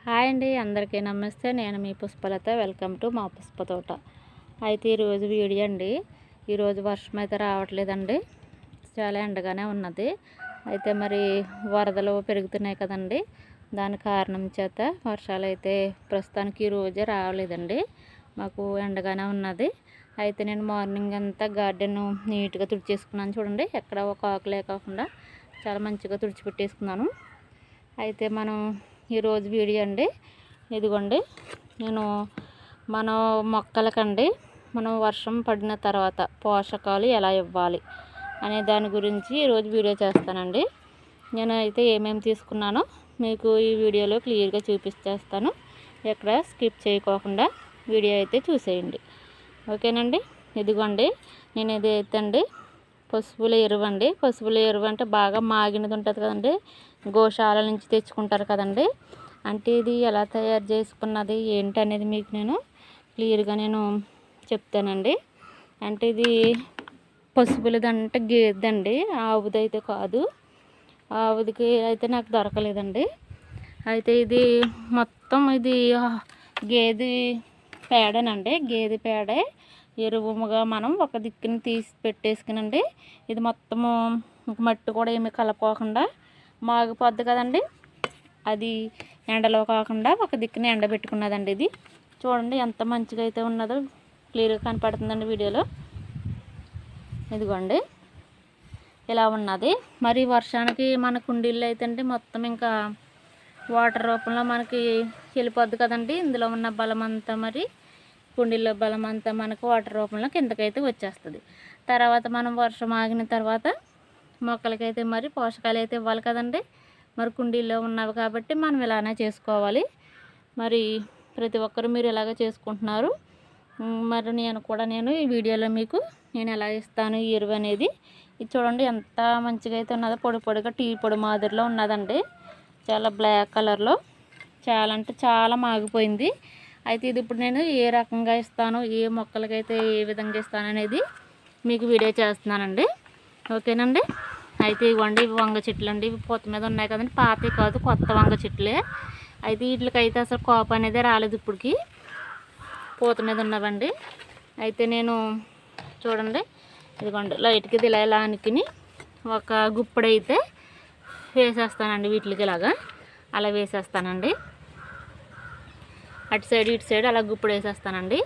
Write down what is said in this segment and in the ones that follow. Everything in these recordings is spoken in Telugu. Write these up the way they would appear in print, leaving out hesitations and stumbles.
హాయ్ అండి, అందరికీ నమస్తే. నేను మీ పుష్పలత. వెల్కమ్ టు మా పుష్ప తోట. అయితే ఈరోజు వీడియో అండి. ఈరోజు వర్షం అయితే రావట్లేదండి, చాలా ఎండగానే ఉన్నది. అయితే మరి వరదలు పెరుగుతున్నాయి కదండి, దాని కారణం చేత వర్షాలు అయితే ప్రస్తుతానికి ఈరోజే రావలేదండి. మాకు ఎండగానే ఉన్నది. అయితే నేను మార్నింగ్ అంతా గార్డెన్ నీట్గా తుడిచేసుకున్నాను. చూడండి, ఎక్కడ ఒక ఆకు లేకుండా చాలా మంచిగా తుడిచిపెట్టేసుకున్నాను. అయితే మనం ఈరోజు వీడియో అండి, ఇదిగోండి, నేను మన మొక్కలకండి మనం వర్షం పడిన తర్వాత పోషకాలు ఎలా ఇవ్వాలి అనే దాని గురించి ఈరోజు వీడియో చేస్తానండి. నేను అయితే ఏమేమి తీసుకున్నానో మీకు ఈ వీడియోలో క్లియర్గా చూపించేస్తాను. ఎక్కడ స్కిప్ చేయకోకుండా వీడియో అయితే చూసేయండి, ఓకేనండి. ఇదిగోండి, నేను ఇదైతే అండి పసుపుల ఎరువు అండి. పసుపుల ఎరువు అంటే బాగా మాగినది ఉంటుంది కదండి, గోశాల నుంచి తెచ్చుకుంటారు కదండి. అంటే ఇది ఎలా తయారు చేసుకున్నది ఏంటి అనేది మీకు నేను క్లియర్గా చెప్తానండి. అంటే ఇది పసుపులదంటే గేదెండి, ఆవుది అయితే కాదు. ఆవుదికి అయితే నాకు దొరకలేదండి. అయితే ఇది మొత్తం ఇది గేదె పేడనండి. గేదె పేడే ఎరువుగా మనం ఒక దిక్కుని తీసి పెట్టేసుకునండి. ఇది మొత్తము మట్టి కూడా ఏమి కలపకుండా మాగిపోద్ది కదండి, అది ఎండలో కాకుండా ఒక దిక్కుని ఎండబెట్టుకున్నదండి. ఇది చూడండి ఎంత మంచిగా అయితే ఉన్నదో, క్లియర్గా కనపడుతుందండి వీడియోలో. ఇదిగోండి, ఇలా ఉన్నది. మరి వర్షానికి మన కుండీల్లో అయితే అండి మొత్తం ఇంకా వాటర్ రూపంలో మనకి వెళ్ళిపోద్ది కదండి. ఇందులో ఉన్న బలం అంతా మరి కుండీల్లో బలం అంతా మనకు వాటర్ రూపంలో కిందకైతే వచ్చేస్తుంది. తర్వాత మనం వర్షం ఆగిన తర్వాత మొక్కలకైతే మరి పోషకాలు అయితే ఇవ్వాలి కదండి. మరి కుండీల్లో ఉన్నవి కాబట్టి మనం ఇలానే చేసుకోవాలి. మరి ప్రతి ఒక్కరు మీరు ఇలాగ చేసుకుంటున్నారు. మరి నేను ఈ వీడియోలో మీకు నేను ఎలా ఇస్తాను ఈ ఎరువు అనేది. ఇది చూడండి ఎంత మంచిగా అయితే ఉన్నదో, పొడి పొడిగా టీ పొడి మాదిరిలో ఉన్నదండి. చాలా బ్లాక్ కలర్లో, చాలా అంటే చాలా మాగిపోయింది. అయితే ఇది ఇప్పుడు నేను ఏ రకంగా ఇస్తాను, ఏ మొక్కలకైతే ఏ విధంగా ఇస్తాను అనేది మీకు వీడియో చేస్తున్నానండి, ఓకేనండి. అయితే ఇవ్వండి, ఇవి వంగ చెట్లు అండి. ఇవి పూత మీద ఉన్నాయి కదండి, పాతవి కాదు, కొత్త వంగ చెట్లే. అయితే వీటికైతే అసలు కోప అనేది రాలేదు, ఇప్పటికి పూత మీద ఉన్నవండి. అయితే నేను చూడండి, ఇదిగోండి లైట్కి ఇది ఇలా అనుకుని ఒక గుప్పడైతే వేసేస్తానండి. వీటికి ఇలాగా అలా వేసేస్తానండి, అటు సైడ్ ఇటు సైడ్ అలా గుప్పుడు వేసేస్తానండి.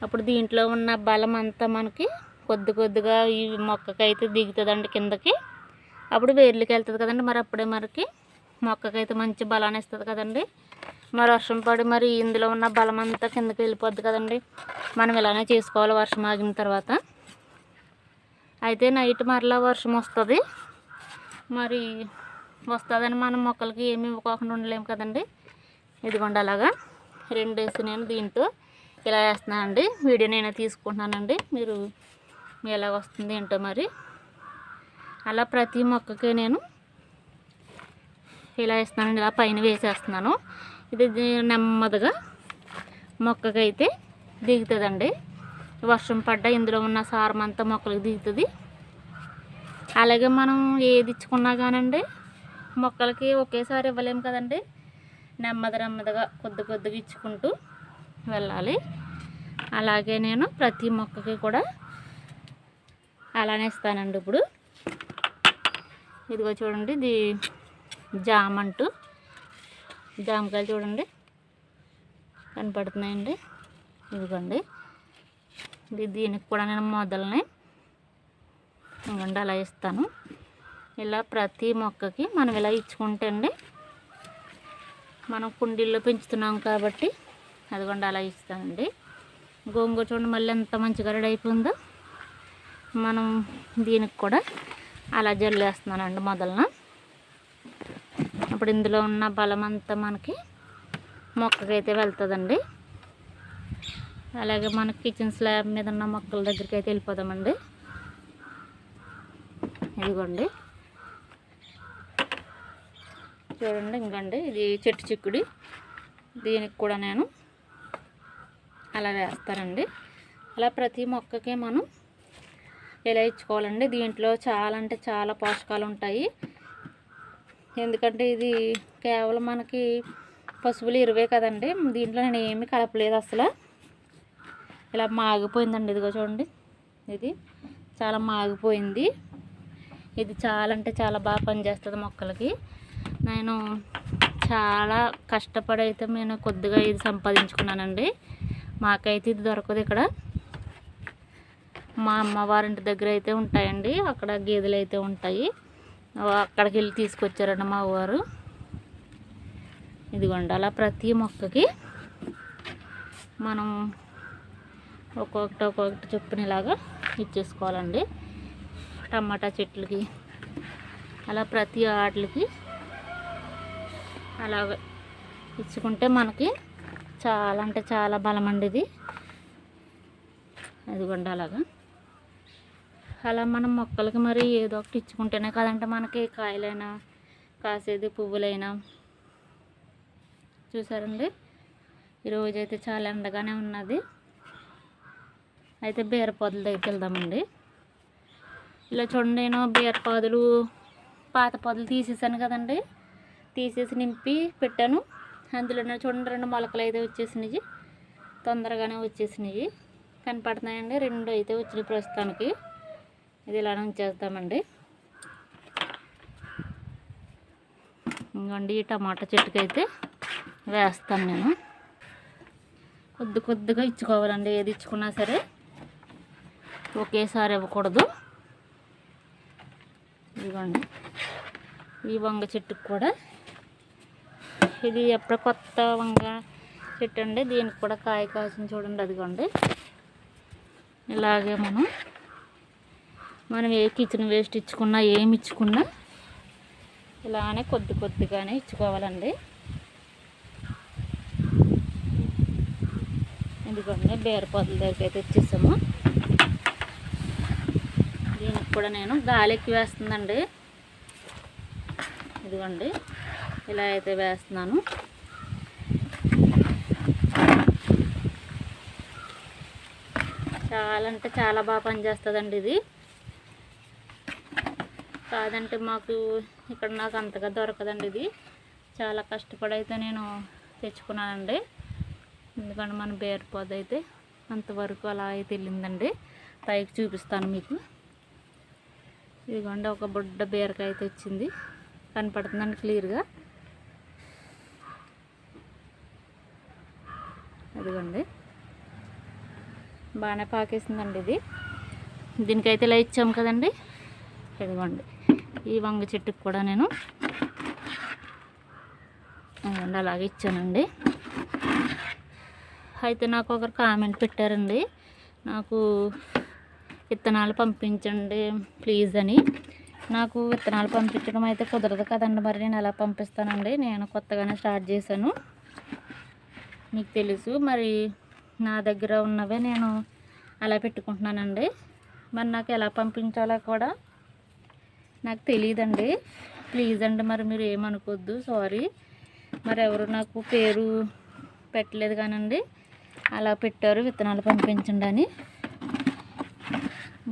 అప్పుడు దీంట్లో ఉన్న బలం అంతా మనకి కొద్ది కొద్దిగా ఈ మొక్కకైతే దిగుతుందండి కిందకి. అప్పుడు వేర్లకి వెళ్తుంది కదండి. మరి అప్పుడే మనకి మొక్కకైతే మంచి బలాన్ని ఇస్తుంది కదండి. మరి వర్షం పడి మరి ఇందులో ఉన్న బలం అంతా కిందకి వెళ్ళిపోద్ది కదండి. మనం ఇలానే చేసుకోవాలి వర్షం ఆగిన తర్వాత. అయితే నైట్ మరలా వర్షం వస్తుంది. మరి వస్తుందని మనం మొక్కలకి ఏమి ఇవ్వకోకుండా ఉండలేము కదండి. ఇదిగోండి అలాగా రెండేసి నేను దీంతో ఇలా వేస్తున్నానండి. వీడియో నేనే తీసుకుంటున్నానండి, మీరు ఎలా వస్తుంది ఏంటో మరి. అలా ప్రతి మొక్కకి నేను ఇలా వేస్తున్నానండి, ఇలా పైన వేసేస్తున్నాను. ఇది నెమ్మదిగా మొక్కకైతే దిగుతుందండి. వర్షం పడ్డా ఇందులో ఉన్న సారం అంతా మొక్కలకు దిగుతుంది. అలాగే మనం ఏది ఇచ్చుకున్నా కానండి మొక్కలకి ఒకేసారి ఇవ్వలేము కదండి. నెమ్మదిగా కొద్ది కొద్దిగా ఇచ్చుకుంటూ వెళ్ళాలి. అలాగే నేను ప్రతి మొక్కకి కూడా అలానే ఇస్తానండి. ఇప్పుడు ఇదిగో చూడండి, ఇది జామంటూ జామకాయలు చూడండి కనపడుతున్నాయండి. ఇదిగోండి, దీనికి కూడా నేను మొదలని ఇవ్వండి అలా ఇస్తాను. ఇలా ప్రతి మొక్కకి మనం ఇలా ఇచ్చుకుంటే అండి, మనం కుండీల్లో పెంచుతున్నాం కాబట్టి అదిగోండి అలా ఇస్తానండి. గోంగూర చూడండి మళ్ళీ ఎంత మంచిగా రెడీ అయిపోయిందో. మనం దీనికి కూడా అలా జల్లేస్తున్నానండి మొదలన. అప్పుడు ఇందులో ఉన్న బలం అంతా మనకి మొక్కకైతే వెళ్తుందండి. అలాగే మన కిచెన్ స్లాబ్ మీద ఉన్న మొక్కల దగ్గరికి అయితే వెళ్ళిపోదామండి. ఇదిగోండి చూడండి, ఇంకండి ఇది చెట్టు చిక్కుడి, దీనికి కూడా నేను అలా వేస్తానండి. అలా ప్రతి మొక్కకి మనం ఇలా ఇచ్చుకోవాలండి. దీంట్లో చాలా అంటే చాలా పోషకాలు ఉంటాయి. ఎందుకంటే ఇది కేవలం మనకి పశువుల ఎరువే కదండి, దీంట్లో నేను ఏమీ కలపలేదు అసలు. ఇలా మాగిపోయిందండి, ఇదిగో చూడండి, ఇది చాలా మాగిపోయింది. ఇది చాలా అంటే చాలా బాగా పనిచేస్తుంది మొక్కలకి. నేను చాలా కష్టపడి అయితే నేను కొద్దిగా ఇది సంపాదించుకున్నానండి. మాకైతే ఇది దొరకదు ఇక్కడ. మా అమ్మవారింటి దగ్గర అయితే ఉంటాయండి, అక్కడ గేదెలు అయితే ఉంటాయి, అక్కడికి వెళ్ళి తీసుకొచ్చారండి మా వారు. ఇదిగోండి, అలా ప్రతి మొక్కకి మనం ఒక్కొక్కటి చొప్పున ఇలాగా ఇచ్చేసుకోవాలండి. టమాటా చెట్లకి అలా ప్రతి ఆటలకి అలాగ ఇచ్చుకుంటే మనకి చాలా అంటే చాలా బలం అండి ఇది. అదిగోండి అలాగా. అలా మనం మొక్కలకి మరి ఏదో ఒకటి ఇచ్చుకుంటేనే కదంటే మనకి కాయలైనా కాసేది, పువ్వులైనా. చూసారండి, ఈరోజైతే చాలా ఎండగానే ఉన్నది. అయితే బీరపాదుల దగ్గరికి వెళ్దామండి. ఇలా చూడండి, నేను బీరపాదులు పాత పాదులు తీసేసాను కదండి, తీసేసి నింపి పెట్టాను. అందులోనే చూడండి 2 మొలకలు అయితే వచ్చేసినాయి, తొందరగానే వచ్చేసినాయి, కనపడుతున్నాయండి. 2 అయితే వచ్చినాయి ప్రస్తుతానికి. ఇది ఇలా ఉంచేద్దామండి. ఇంకోండి, ఈ టమాటా చెట్టుకి అయితే వేస్తాను నేను. కొద్దిగా ఇచ్చుకోవాలండి, ఏది ఇచ్చుకున్నా సరే ఒకేసారి ఇవ్వకూడదు. ఇదిగోండి, ఈ వంగ చెట్టుకు కూడా, ఇది ఎప్పుడు కొత్త వంగ చెట్టు అండి, దీనికి కూడా కాయ కాసింది చూడండి. అదిగోండి, ఇలాగే మనం ఏ కిచెన్ వేస్ట్ ఇచ్చుకున్నా, ఏమి ఇచ్చుకున్నా ఇలానే కొద్దిగానే ఇచ్చుకోవాలండి. ఇదిగోండి, బీరపాదుల దగ్గరికి అయితే వచ్చేసాము. దీనికి కూడా నేను గాలి ఎక్కువ వేస్తుందండి. ఇదిగోండి, ఇలా అయితే వేస్తున్నాను. చాలా అంటే చాలా బాగా పనిచేస్తుందండి ఇది. కాదంటే మాకు ఇక్కడ నాకు అంతగా దొరకదండి ఇది. చాలా కష్టపడి అయితే నేను తెచ్చుకున్నానండి. ఎందుకంటే మన బీరపాదు అయితే అంతవరకు అలా అయితే వెళ్ళిందండి. పైకి చూపిస్తాను మీకు. ఇదిగోండి, ఒక బుడ్డ బీరకాయ అయితే వచ్చింది, కనపడుతుందండి క్లియర్గా. అదిగోండి, బాగానే పాకేసిందండి ఇది. దీనికైతే ఇలా ఇచ్చాము కదండి. ఇదిగోండి, ఈ వంగ చెట్టుకు కూడా నేను అలాగే ఇచ్చానండి. అయితే నాకు ఒకరు కామెంట్ పెట్టారండి, నాకు విత్తనాలు పంపించండి ప్లీజ్ అని. నాకు విత్తనాలు పంపించడం అయితే కుదరదు కదండి, మరి నేను ఎలా పంపిస్తానండి? నేను కొత్తగానే స్టార్ట్ చేశాను, మీకు తెలుసు. మరి నా దగ్గర ఉన్నవే నేను అలా పెట్టుకుంటున్నానండి. మరి నాకు ఎలా పంపించాలో కూడా నాకు తెలియదండి. ప్లీజ్ అండి, మరి మీరు ఏమనుకోవద్దు, సారీ. మరి ఎవరు నాకు పేరు పెట్టలేదు కానండి, అలా పెట్టారు విత్తనాలు పంపించండి అని.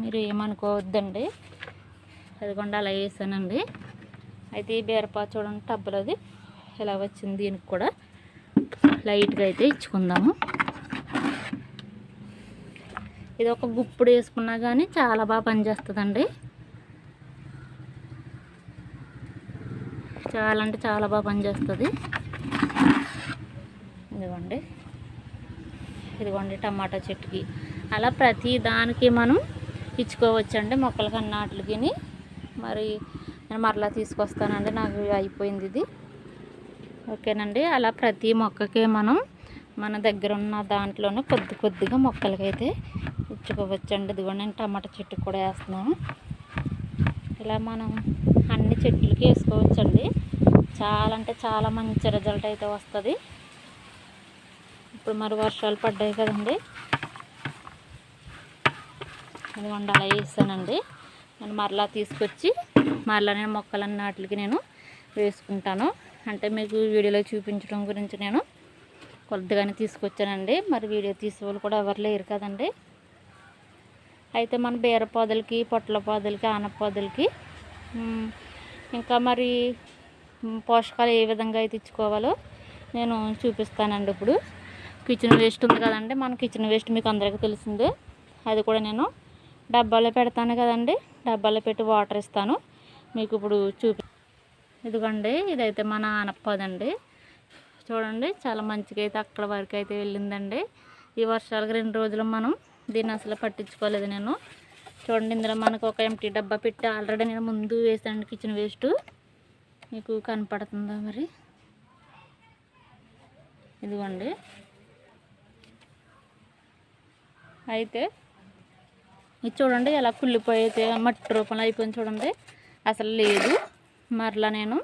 మీరు ఏమనుకోవద్దండి. అదిగోండి, అలా వేసానండి. అయితే ఈ బీరపాదు చూడండి, టబ్బులది ఇలా వచ్చింది. దీనికి కూడా లైట్గా అయితే ఇచ్చుకుందాము. ఇది ఒక గుప్పుడు వేసుకున్నా కానీ చాలా బాగా పనిచేస్తుందండి. చాలా అంటే చాలా బాగా పనిచేస్తుంది. ఇదిగోండి టమాటా చెట్టుకి అలా ప్రతి దానికి మనం ఇచ్చుకోవచ్చండి, మొక్కలకి అన్నాటికి. మరి నేను మరలా తీసుకొస్తానండి, నాకు అయిపోయింది ఇది. ఓకేనండి, అలా ప్రతి మొక్కకి మనం మన దగ్గర ఉన్న దాంట్లోనే కొద్దిగా మొక్కలకైతే ఇచ్చుకోవచ్చండి. ఇదిగోండి, నేను టమాటా చెట్టుకు కూడా వేస్తున్నాను. ఇలా మనం అన్ని చెట్లకి వేసుకోవచ్చండి. చాలా అంటే చాలా మంచి రిజల్ట్ అయితే వస్తుంది. ఇప్పుడు మరి వర్షాలు పడ్డాయి కదండి, ఇదిగోండి అలా వేసానండి. నేను మరలా తీసుకొచ్చి మరలా నేను మొక్కలన్నిటికి నేను వేసుకుంటాను. అంటే మీకు వీడియోలో చూపించడం గురించి నేను కొద్దిగానే తీసుకొచ్చానండి. మరి వీడియో తీసేవాళ్ళు కూడా ఎవరు లేరు కదండి. అయితే మన బీరపాదులకి, పొట్ల పాదులకి, ఆనపాదులకి ఇంకా మరి పోషకాలు ఏ విధంగా అయితే ఇచ్చుకోవాలో నేను చూపిస్తానండి. ఇప్పుడు కిచెన్ వేస్ట్ ఉంది కదండి, మన కిచెన్ వేస్ట్ మీకు అందరికీ తెలిసిందే. అది కూడా నేను డబ్బాలో పెడతాను కదండి, డబ్బాలో పెట్టి వాటర్ ఇస్తాను మీకు. ఇప్పుడు ఇదిగోండి, ఇదైతే మన ఆనపదండి. చూడండి చాలా మంచిగా అయితే అక్కడ వరకు అయితే వెళ్ళిందండి. ఈ వర్షాలకు 2 రోజులు మనం దీన్ని అసలు పట్టించుకోలేదు నేను. చూడండి, ఇందులో మనకు ఒక ఎంటీ డబ్బా పెట్టి ఆల్రెడీ నేను ముందు వేసాను కిచెన్ వేస్ట్. మీకు కనపడుతుందా మరి? ఇదిగోండి. అయితే ఇది చూడండి ఎలా కుళ్ళిపోయి అయితే మట్టి రూపంలో అయిపోయింది చూడండి, అసలు లేదు. మరలా నేను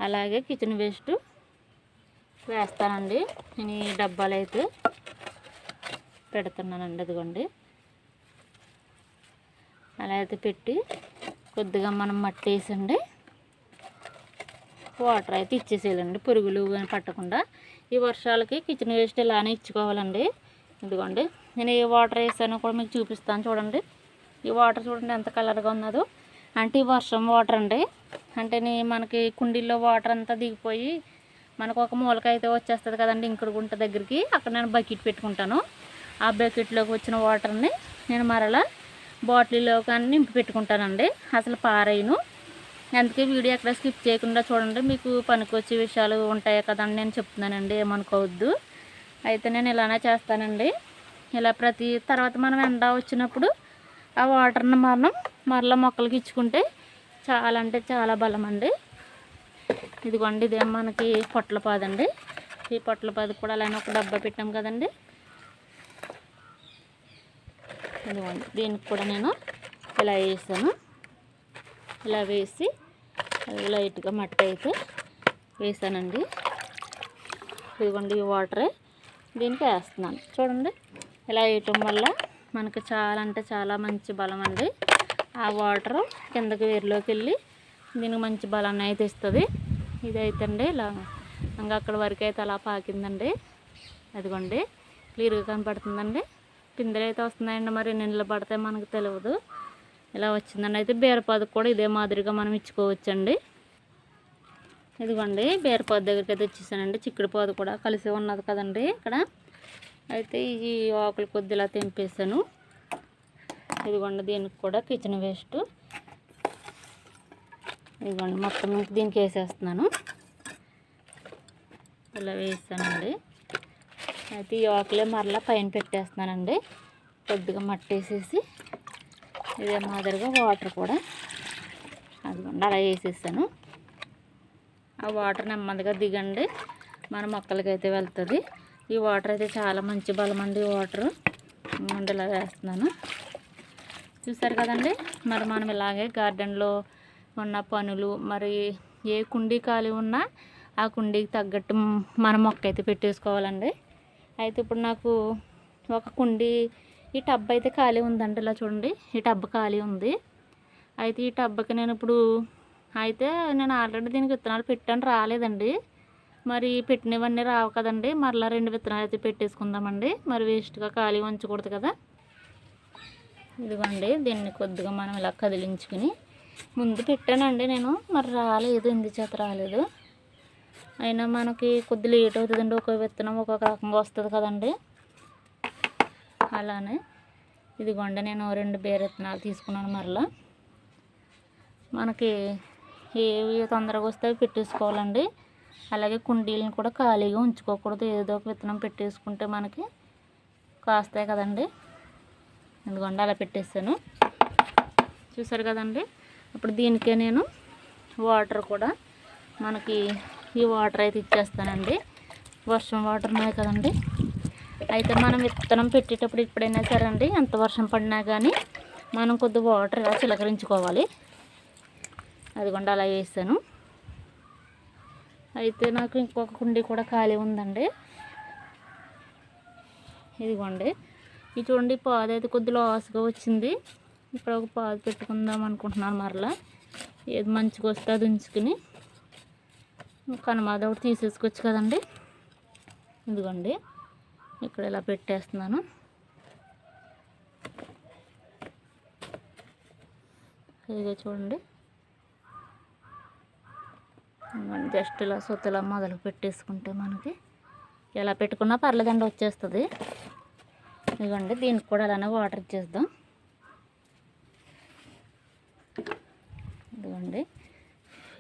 అలాగే కిచెన్ వేస్ట్ వేస్తానండి. నేను ఈ డబ్బాలు అయితే పెడుతున్నానండి. అదిగోండి, అలా అయితే పెట్టి కొద్దిగా మనం మట్టి వేసండి, వాటర్ అయితే ఇచ్చేసేయాలండి, పురుగులు పట్టకుండా. ఈ వర్షాలకి కిచెన్ వేస్ట్ ఇలానే ఇచ్చుకోవాలండి. ఇదిగోండి, నేను ఏ వాటర్ వేసానో కూడా మీకు చూపిస్తాను చూడండి. ఈ వాటర్ చూడండి ఎంత కలర్గా ఉన్నదో. అంటే ఈ వర్షం వాటర్ అండి. అంటే మనకి కుండీల్లో వాటర్ అంతా దిగిపోయి మనకు ఒక మూలకైతే వచ్చేస్తుంది కదండి, ఇంకుడు గుంట దగ్గరికి. అక్కడ నేను బకెట్ పెట్టుకుంటాను. ఆ బకెట్లోకి వచ్చిన వాటర్ని నేను మరలా బాటిల్లో కానీ నింపి పెట్టుకుంటానండి. అసలు పారేయను. అందుకే వీడియో ఎక్కడ స్కిప్ చేయకుండా చూడండి, మీకు పనికొచ్చే విషయాలు ఉంటాయి కదండి నేను చెప్తున్నానండి, ఏమనుకోవద్దు. అయితే నేను ఇలానే చేస్తానండి. ఇలా ప్రతి తర్వాత మనం ఎండ వచ్చినప్పుడు ఆ వాటర్ని మనం మరలా మొక్కలకి ఇచ్చుకుంటే చాలా అంటే చాలా బలం అండి. ఇదిగోండి, ఇదే మనకి పొట్లపాదండి. ఈ పొట్లపాది కూడా అలానే ఒక డబ్బా పెట్టాం కదండి. ఇదిగోండి, దీనికి కూడా నేను ఇలా వేసాను. ఇలా వేసి లైట్గా మట్టి అయితే వేసానండి. ఇదిగోండి, ఈ వాటరే దీనికి వేస్తున్నాను చూడండి. ఇలా వేయటం వల్ల మనకి చాలా అంటే చాలా మంచి బలం అండి. ఆ వాటర్ కిందకి వేరులోకి వెళ్ళి దీనికి మంచి బలాన్ని అయితే ఇస్తుంది. ఇదైతే అండి ఇలా ఇంకా అక్కడ వరకు అయితే అలా పాకిందండి. అదిగోండి, క్లియర్గా కనపడుతుందండి. పిందెలు అయితే వస్తున్నాయండి, మరి నీళ్ళు పడితే మనకు తెలియదు. ఇలా వచ్చిందండి. అయితే బీరపాదుకు కూడా ఇదే మాదిరిగా మనం ఇచ్చుకోవచ్చండి. ఇదిగోండి, బీరపాదు దగ్గరికి అయితే వచ్చేసానండి. చిక్కుడు పాదు కూడా కలిసి ఉన్నది కదండి ఇక్కడ. అయితే ఈ ఆకులు కొద్దిలా తెంపేసాను. ఇదిగోండి, దీనికి కూడా కిచెన్ వేస్ట్ ఇదిగోండి మొత్తం దీనికి వేసేస్తున్నాను. ఇలా వేసానండి. అయితే ఈ ఆకులే మరలా పైన పెట్టేస్తున్నానండి. కొద్దిగా మట్టి వేసేసి ఇదే మాదిరిగా వాటర్ కూడా అదిగోండి అలా వేసేసాను. ఆ వాటర్ నెమ్మదిగా దిగండి మన మొక్కలకి అయితే వెళ్తుంది. ఈ వాటర్ అయితే చాలా మంచి బలం అండి. ఈ వాటర్ ఇలా వేస్తున్నాను. చూసారు కదండి, మరి మనం ఇలాగే గార్డెన్లో ఉన్న పనులు, మరి ఏ కుండీ ఖాళీ ఉన్నా ఆ కుండీకి తగ్గట్టు మన మొక్క అయితే పెట్టేసుకోవాలండి. అయితే ఇప్పుడు నాకు ఒక కుండీ, ఈ టబ్ అయితే ఖాళీ ఉందండి. ఇలా చూడండి, ఈ టబ్ ఖాళీ ఉంది. అయితే ఈ టబ్కి నేను ఇప్పుడు అయితే నేను ఆల్రెడీ దీనికి విత్తనాలు పెట్టాను, రాలేదండి. మరి పెట్టినవన్నీ రావు కదండి, మరలా 2 విత్తనాలు అయితే పెట్టేసుకుందామండి. మరి వేస్ట్గా ఖాళీ ఉంచకూడదు కదా. ఇదిగోండి, దీన్ని కొద్దిగా మనం ఇలా కదిలించుకుని ముందు పెట్టానండి నేను, మరి రాలేదు, ఎందుచేత రాలేదు. అయినా మనకి కొద్ది లేట్ అవుతుందండి, ఒక్కొక్క విత్తనం ఒక్కొక్క రకంగా వస్తుంది కదండి. అలానే ఇదిగోండి, నేను 2 బీర విత్తనాలు తీసుకున్నాను. మరలా మనకి ఏవి తొందరగా వస్తే పెట్టేసుకోవాలండి. అలాగే కుండీలను కూడా ఖాళీగా ఉంచుకోకూడదు, ఏదో ఒక విత్తనం పెట్టేసుకుంటే మనకి కాస్తాయి కదండి. ఎందుకంటే అలా పెట్టేస్తాను, చూసారు కదండి. ఇప్పుడు దీనికే నేను వాటర్ కూడా మనకి ఈ వాటర్ అయితే ఇచ్చేస్తానండి. వర్షం వాటర్ ఉన్నాయి కదండి. అయితే మనం విత్తనం పెట్టేటప్పుడు ఎప్పుడైనా సరే అండి, ఎంత వర్షం పడినా కానీ మనం కొద్ది వాటర్ ఇలా చిలకరించుకోవాలి. అదిగోండి అలా వేసాను. అయితే నాకు ఇంకొక కుండీ కూడా ఖాళీ ఉందండి. ఇదిగోండి, ఇది చూడండి, పాదు అయితే కొద్దిగా లాస్గా వచ్చింది. ఇక్కడ ఒక పాదు పెట్టుకుందాం అనుకుంటున్నాను. మరలా ఏది మంచిగా వస్తే అది ఉంచుకుని కనమాద ఒకటి తీసేసుకోవచ్చు కదండి. ఇదిగోండి, ఇక్కడ ఇలా పెట్టేస్తున్నాను. ఇదిగో చూడండి, జస్ట్ ఇలా సుత్తలా మొదలు పెట్టేసుకుంటే మనకి ఎలా పెట్టుకున్నా పర్లేదండి, వచ్చేస్తుంది. ఇదిగోండి దీనికి కూడా అలానే వాటర్ ఇచ్చేద్దాం. ఇదిగోండి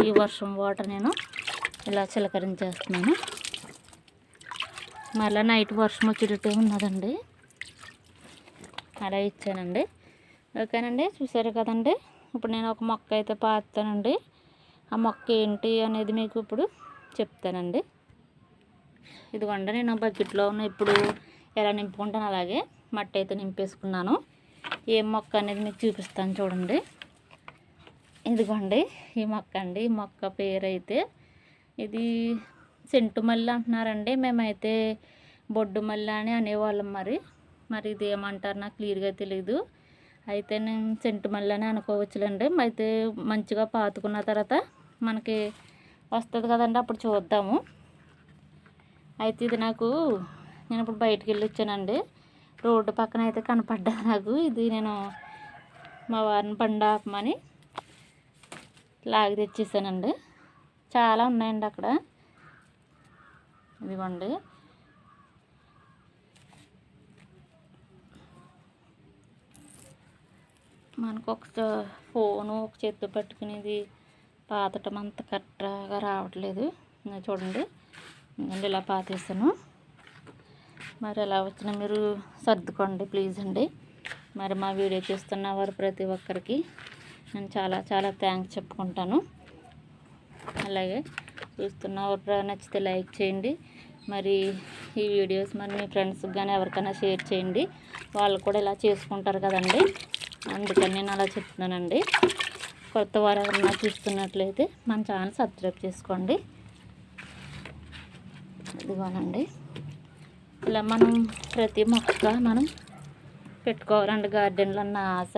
ఈ వర్షం వాటర్ నేను ఇలా చిలకరించేస్తున్నాను. మళ్ళీ నైట్ వర్షం వచ్చేటట్టే ఉన్నదండి, అలా ఇచ్చానండి. ఓకేనండి, చూసారు కదండి. ఇప్పుడు నేను ఒక మొక్క అయితే పాతానండి. ఆ మొక్క ఏంటి అనేది మీకు ఇప్పుడు చెప్తానండి. ఇదిగోండి నేను బకెట్లో ఉన్న ఇప్పుడు ఎలా నింపుకుంటాను అలాగే మట్టి అయితే నింపేసుకున్నాను. ఏం మొక్క అనేది మీకు చూపిస్తాను చూడండి. ఇదిగోండి ఈ మొక్క అండి. ఈ మొక్క పేరు అయితే ఇది సెంటు మల్లి అంటున్నారండి. మేమైతే బొడ్డు మల్లి అని అనేవాళ్ళం. మరి ఇది ఏమంటారు నాకు క్లియర్గా తెలియదు. అయితే నేను సెంటు మల్లి అని అనుకోవచ్చులేండి. అయితే మంచిగా పాతుకున్న తర్వాత మనకి వస్తుంది కదండి, అప్పుడు చూద్దాము. అయితే ఇది నేను ఇప్పుడు బయటికి వెళ్ళి వచ్చానండి. రోడ్డు పక్కన అయితే కనపడ్డాను నాకు. ఇది నేను మా వారిని బండి ఆపమని లాగి తెచ్చేసానండి. చాలా ఉన్నాయండి అక్కడ. ఇదిగోండి మనకు ఒక ఫోను ఒక చేత్తో పట్టుకునేది పాతటం అంత కరెక్ట్గా రావట్లేదు. చూడండి ఇలా పాతేసాను. మరి ఎలా వచ్చినా మీరు సర్దుకోండి ప్లీజ్ అండి. మరి మా వీడియో చూస్తున్న వారు ప్రతి ఒక్కరికి నేను చాలా చాలా థ్యాంక్స్ చెప్పుకుంటాను. అలాగే చూస్తున్నవారు నచ్చితే లైక్ చేయండి. మరి ఈ వీడియోస్ మరి మీ ఫ్రెండ్స్కి కానీ ఎవరికైనా షేర్ చేయండి. వాళ్ళు కూడా ఇలా చేసుకుంటారు కదండి, అందుకని నేను అలా చెప్తున్నానండి. కొత్త వారు ఎవరైనా చూస్తున్నట్లయితే మన ఛానల్ సబ్స్క్రైబ్ చేసుకోండి. ఇదిగోనండి ఇలా మనం ప్రతి మొక్క మనం పెట్టుకోవాలండి గార్డెన్లో అన్న ఆశ.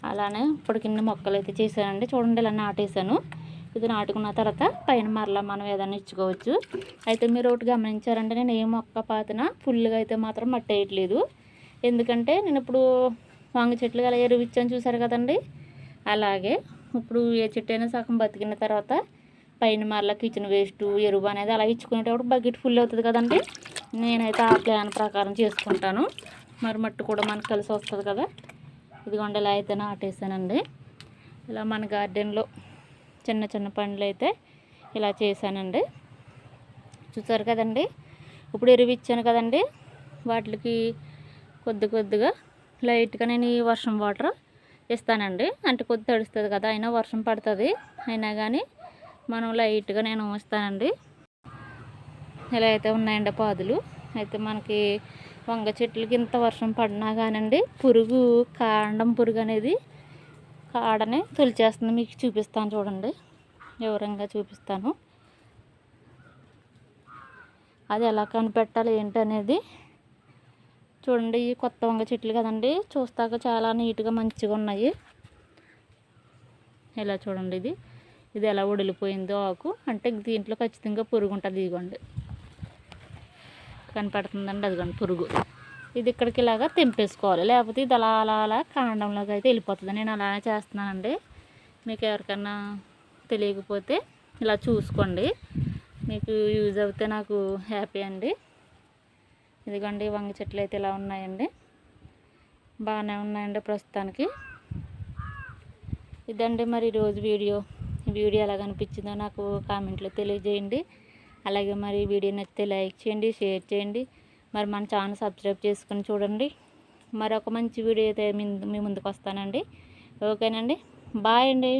అలానే ఇప్పుడు కింద మొక్కలు అయితే చేశానండి. చూడండి ఇలా నాటేసాను. ఇది నాటుకున్న తర్వాత పైన మరలా మనం ఏదైనా ఇచ్చుకోవచ్చు. అయితే మీరు ఒకటి గమనించారంటే నేను ఏ మొక్క పాతినా ఫుల్గా అయితే మాత్రం మట్టి వేయట్లేదు. ఎందుకంటే నేను ఇప్పుడు వంగ చెట్లు అలా ఎరువు ఇచ్చాను చూసారు కదండి. అలాగే ఇప్పుడు ఏ చెట్టు అయినా సగం బతికిన తర్వాత పైన మరలా కిచెన్ వేస్ట్ ఎరువు అనేది అలా ఇచ్చుకునేటప్పుడు బకెట్ ఫుల్ అవుతుంది కదండి. నేనైతే ఆ ప్లాన్ ప్రకారం చేసుకుంటాను. మరి మట్టి కూడా మనకు కలిసి వస్తుంది కదా. ఇదిగోండి ఇలా అయితే నాటేసానండి. ఇలా మన గార్డెన్లో చిన్న చిన్న పనులు అయితే ఇలా చేశానండి. చూసారు కదండి. ఇప్పుడు ఎరువు ఇచ్చాను కదండి, వాటికి కొద్దిగా లైట్గా నేను ఈ వర్షం వాటర్ ఇస్తానండి. అంటే కొద్ది తడుస్తుంది కదా, అయినా వర్షం పడుతుంది అయినా కానీ మనం లైట్గా నేను ఇస్తానండి. ఇలా అయితే ఉన్నాయండి పాదులు. అయితే మనకి వంగ చెట్లకి ఇంత వర్షం పడినా కానండి కాండం పురుగు అనేది కాడని తొలిచేస్తుంది. మీకు చూపిస్తాను చూడండి, వివరంగా చూపిస్తాను. అది ఎలా కనిపెట్టాలి ఏంటి అనేది చూడండి. ఈ కొత్త వంగ చెట్లు కదండి, చూస్తాక చాలా నీట్గా మంచిగా ఉన్నాయి. ఇలా చూడండి, ఇది ఎలా ఉడిలిపోయిందో ఆకు, అంటే దీంట్లో ఖచ్చితంగా పురుగు ఉంటుంది. ఇదిగోండి కనపడుతుందండి, అదిగోండి పురుగు. ఇది ఇక్కడికి ఇలాగా తెంపేసుకోవాలి, లేకపోతే ఇది అలా అలా అలా కాండంలోకి అయితే వెళ్ళిపోతుంది. నేను అలానే చేస్తున్నానండి. మీకు ఎవరికన్నా తెలియకపోతే ఇలా చూసుకోండి, మీకు యూజ్ అవుతే నాకు హ్యాపీ అండి. ఇదిగోండి వంగ చెట్లు అయితే ఇలా ఉన్నాయండి, బాగానే ఉన్నాయండి ప్రస్తుతానికి. ఇదండి మరి ఈరోజు వీడియో ఎలా అనిపించిందో నాకు కామెంట్లో తెలియజేయండి. అలాగే మరి వీడియో నచ్చితే లైక్ చేయండి, షేర్ చేయండి. మరి మన ఛానల్ సబ్స్క్రైబ్ చేసుకుని చూడండి. మరొక మంచి వీడియో అయితే మీ ముందుకు వస్తానండి. ఓకేనండి, బాయ్ అండి.